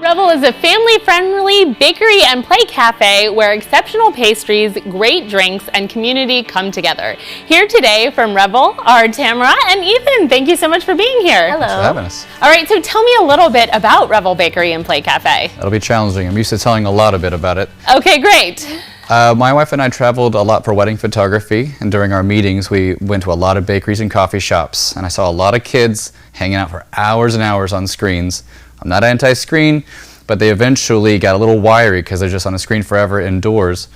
Revel is a family-friendly bakery and play cafe where exceptional pastries, great drinks, and community come together. Here today from Revel are Tamara and Ethan. Thank you so much for being here. Hello. Thanks for having us. All right, so tell me a little bit about Revel Bakery and Play Cafe. That'll be challenging. I'm used to telling a lot about it. Okay, great. My wife and I traveled a lot for wedding photography, and during our meetings we went to a lot of bakeries and coffee shops, and I saw a lot of kids hanging out for hours and hours on screens. I'm not anti-screen, but they eventually got a little wiry because they're just on a screen forever indoors.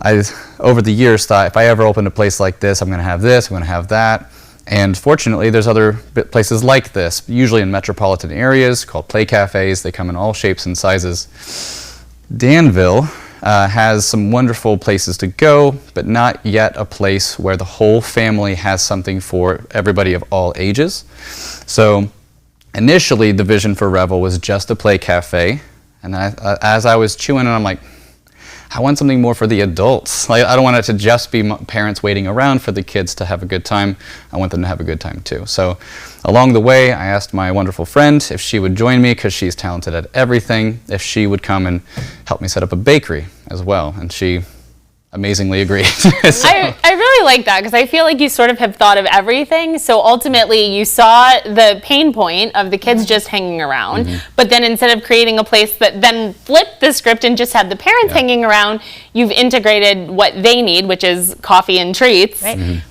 I, over the years, thought if I ever open a place like this, I'm going to have this, I'm going to have that. And fortunately, there's other places like this, usually in metropolitan areas, called play cafes. They come in all shapes and sizes. Danville has some wonderful places to go, but not yet a place where the whole family has something for everybody of all ages. So initially, the vision for Revel was just a play cafe, and as I was chewing it, I'm like, I want something more for the adults. Like, I don't want it to just be parents waiting around for the kids to have a good time. I want them to have a good time too. So along the way, I asked my wonderful friend if she would join me, because she's talented at everything, if she would come and help me set up a bakery as well, and she amazingly agreed. So. I really like that, because I feel like you sort of have thought of everything. So ultimately you saw the pain point of the kids just hanging around, but then instead of creating a place that then flipped the script and just had the parents hanging around, you've integrated what they need, which is coffee and treats,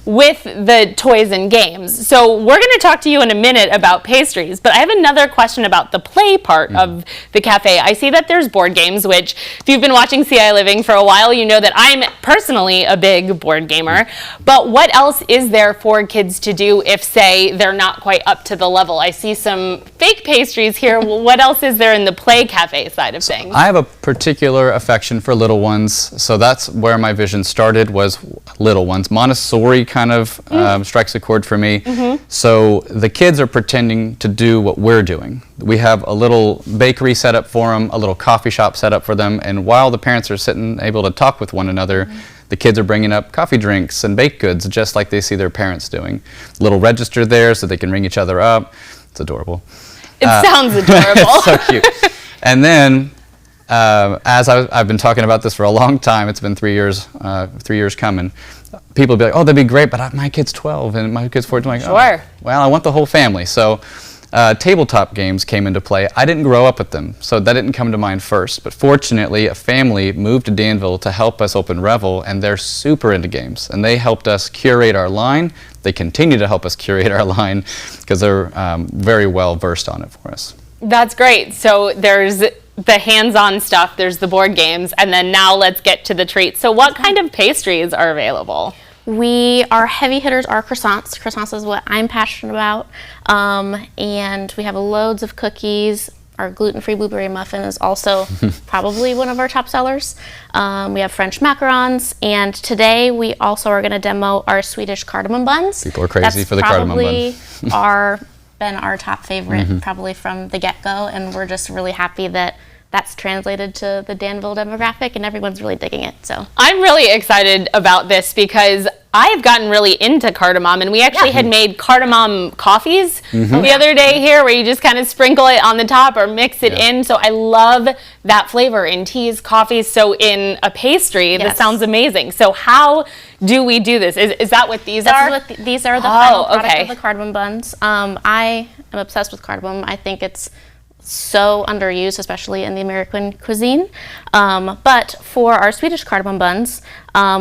with the toys and games. So we're going to talk to you in a minute about pastries, but I have another question about the play part of the cafe. I see that there's board games, which if you've been watching ciLiving for a while, you know that I'm personally a big board gamer, but what else is there for kids to do if, say, they're not quite up to the level? I see some fake pastries here. Well, what else is there in the play cafe side of things? I have a particular affection for little ones, so that's where my vision started, was little ones. Montessori kind of strikes a chord for me. So the kids are pretending to do what we're doing. We have a little bakery set up for them, a little coffee shop set up for them, and while the parents are sitting able to talk with one another, the kids are bringing up coffee drinks and baked goods just like they see their parents doing. Little register there so they can ring each other up. It's adorable. It sounds adorable. So cute. And then, as I've been talking about this for a long time, it's been 3 years coming, people will be like, oh, that'd be great, but my kid's 12 and my kid's 14. I'm like, sure. Oh, well, I want the whole family. So tabletop games came into play. I didn't grow up with them, so that didn't come to mind first. But fortunately, a family moved to Danville to help us open Revel, and they're super into games. And they helped us curate our line. They continue to help us curate our line because they're very well versed on it for us. That's great. So there's the hands-on stuff, there's the board games, and then now let's get to the treats. So what kind of pastries are available? Our heavy hitters are croissants. Croissants is what I'm passionate about. And we have loads of cookies. Our gluten-free blueberry muffin is also probably one of our top sellers. We have French macarons, and today we also are going to demo our Swedish Cardamom Buns. People are crazy for the cardamom bun. That's been our top favorite probably from the get-go, and we're just really happy that that's translated to the Danville demographic, and everyone's really digging it. So I'm really excited about this because I've gotten really into cardamom, and we actually had made cardamom coffees the other day here, where you just kind of sprinkle it on the top or mix it in. So I love that flavor in teas, coffees. So in a pastry, this sounds amazing. So how do we do this? Is that what these are? These are the final product of the cardamom buns. I am obsessed with cardamom. I think it's so underused, especially in the American cuisine. But for our Swedish cardamom buns,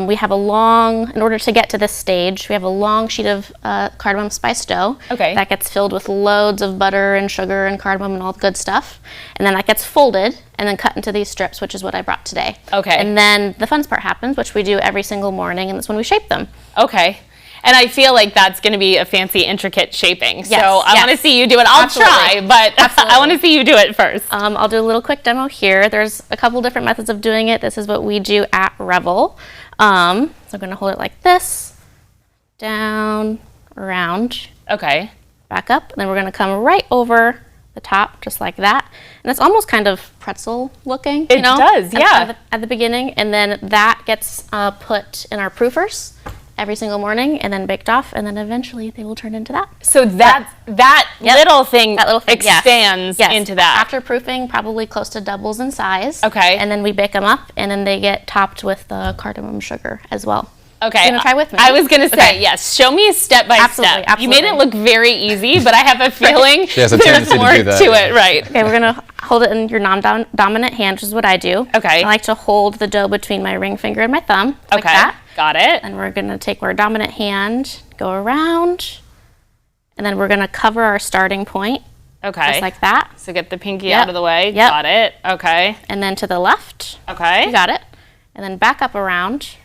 we have in order to get to this stage, we have a long sheet of cardamom spice dough that gets filled with loads of butter and sugar and cardamom and all the good stuff. And then that gets folded and then cut into these strips, which is what I brought today. And then the fun part happens, which we do every single morning, and that's when we shape them. And I feel like that's going to be a fancy, intricate shaping. So I want to see you do it. I'll try, but I want to see you do it first. I'll do a little quick demo here. There's a couple different methods of doing it. This is what we do at Revel. So I'm going to hold it like this, down, around, back up. And then we're going to come right over the top, just like that. And it's almost kind of pretzel looking. It does, at the beginning. And then that gets put in our proofers. every single morning and then baked off, and then eventually they will turn into that. So that little thing expands yes. into that. After proofing, probably close to doubles in size. Okay. And then we bake them up, and then they get topped with the cardamom sugar as well. Okay. You want to try with me? I was going to say, yes. Show me step by step. Absolutely. You made it look very easy, but I have a feeling She has a there's tendency more to do that. it. Right. Okay, we're going to hold it in your non-dominant hand, which is what I do. Okay. I like to hold the dough between my ring finger and my thumb, like Okay. that. Got it. And we're going to take our dominant hand, go around, and then we're going to cover our starting point, Okay. just like that. So get the pinky Yep. out of the way. Yep. Got it. Okay. And then to the left. Okay. You got it. And then back up around,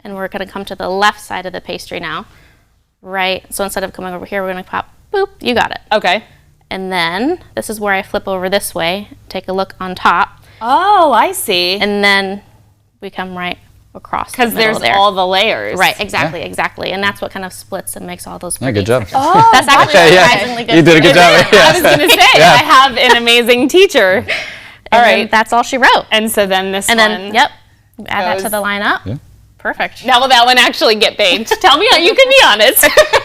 and we're going to come to the left side of the pastry now. Right. So instead of coming over here, we're going to pop, boop, you got it. Okay. And then this is where I flip over this way, take a look on top, Oh, I see. and then we come right across the Because middle there's there. all the layers. Right, exactly. And that's what kind of splits and makes all those Yeah, pretty. good job. Oh, That's actually Yeah, surprisingly good. you did a good job. I was going to say, Yeah. I have an amazing teacher. All And then right. that's all she wrote. And so then this And one. then, yep, add that to goes- the lineup. Yeah. Perfect. Now will that one actually get baked? Tell me, you can be honest.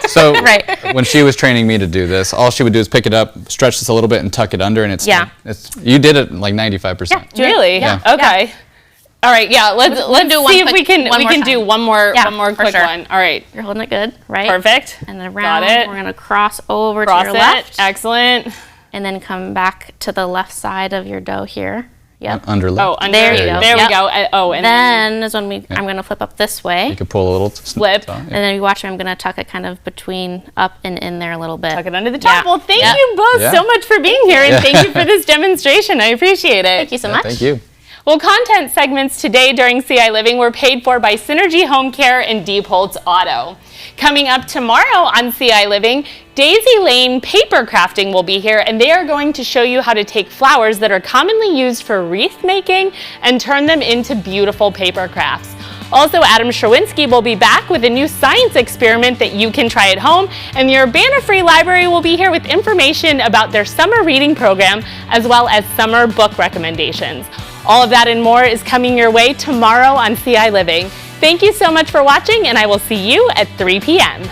So Right. when she was training me to do this, all she would do is pick it up, stretch this a little bit, and tuck it under, and you did it like 95%. Yeah. Really? Yeah. Okay. All right. Yeah. Let's do one see if quick- we can one more do time. one more Yeah, for quick sure. one. All right. You're holding it good, right? Perfect. And then around, Got it. we're going to cross over Cross to your it. left. Excellent. And then come back to the left side of your dough here. Yep. Under lip. Oh, under. There you go. There we Yep. go. And Then is when I'm going to flip up this way. You could pull a little Flip. top, And then you watch me, I'm going to tuck it kind of between up and in there a little bit. tuck it under the top. Yeah. Well, thank Yep. you both Yeah. so much for being here, and thank you for this demonstration. I appreciate it. Thank you so much. Thank you. Well, content segments today during ciLiving were paid for by Synergy Home Care and Deep Holtz Auto. Coming up tomorrow on ciLiving, Daisy Lane Paper Crafting will be here, and they are going to show you how to take flowers that are commonly used for wreath making and turn them into beautiful paper crafts. Also, Adam Sherwinski will be back with a new science experiment that you can try at home, and the Urbana Free Library will be here with information about their summer reading program as well as summer book recommendations. All of that and more is coming your way tomorrow on ciLiving. Thank you so much for watching, and I will see you at 3 p.m.